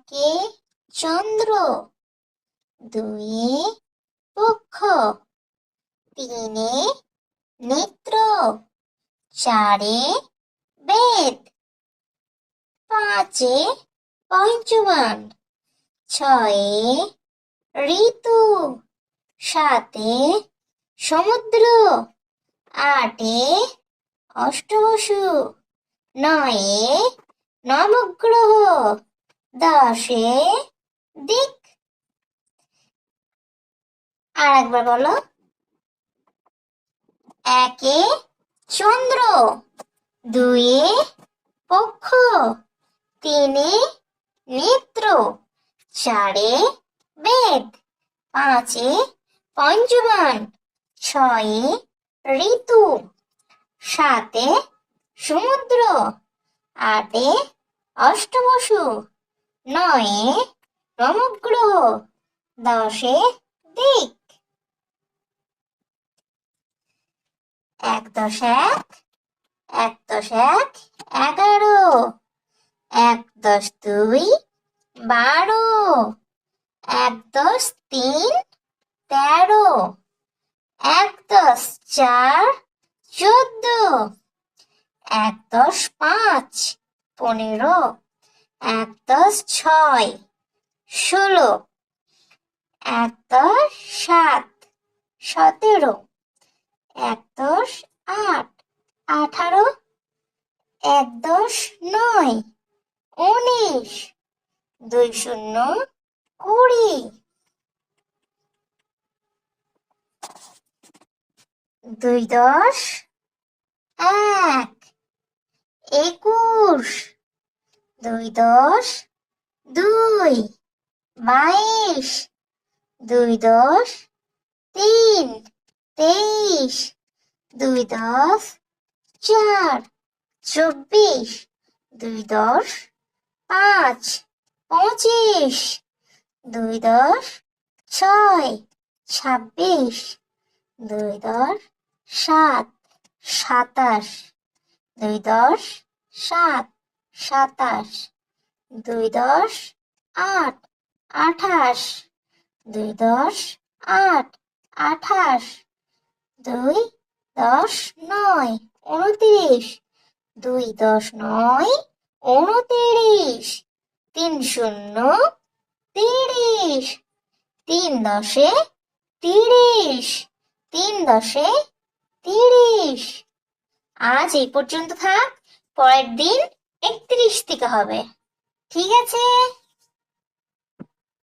একে চন্দ্র, দুইয়ে পক্ষ, তিনে নেত্র, চারে বেদ, পাঁচে পঞ্চমান, ছয়ে ঋতু, সাতে সমুদ্র, আটে অষ্টবসু, নয়ে নবগ্রহ, দশে দিক। আর একবার বলো। একে চন্দ্র, দুইয়ে পক্ষ, তিনে নেত্র, চারে বেদ, পাঁচে পঞ্চমান, ছয়ে ঋতু, সাতে সমুদ্র, আটে অষ্টবসু, নয়ে নবগ্রহ, দশে দিক। এক দশ এক, এক দশ এক 11, এক দশ দুই 12, এক দশ তিন 13, এক দশ চার 14, এক দশ পাঁচ 15, এক দশ ছয় 16, এক দশ সাত 17, এক দশ আট 18, এক দশ নয় 19, 2 শূন্য 20, 2 দশ 1, 21, 2 দশ 2, 22, 2 দশ 3, 23, 2 দশ 4, 24, 2 দশ 5, 25, 2 দশ 6, 26, 2 দশ 7, 27, 2 দশ 7, 27, 2 দশ 8, 28, 2 দশ 8, 28, 2 দশ 9, 29, 2 দশ 9, 29, 3 শূন্য 30, 3 দশে 30, 3 দশে 30। আজ এই পর্যন্ত থাক, পরের দিন 31 থেকে হবে। ঠিক আছে?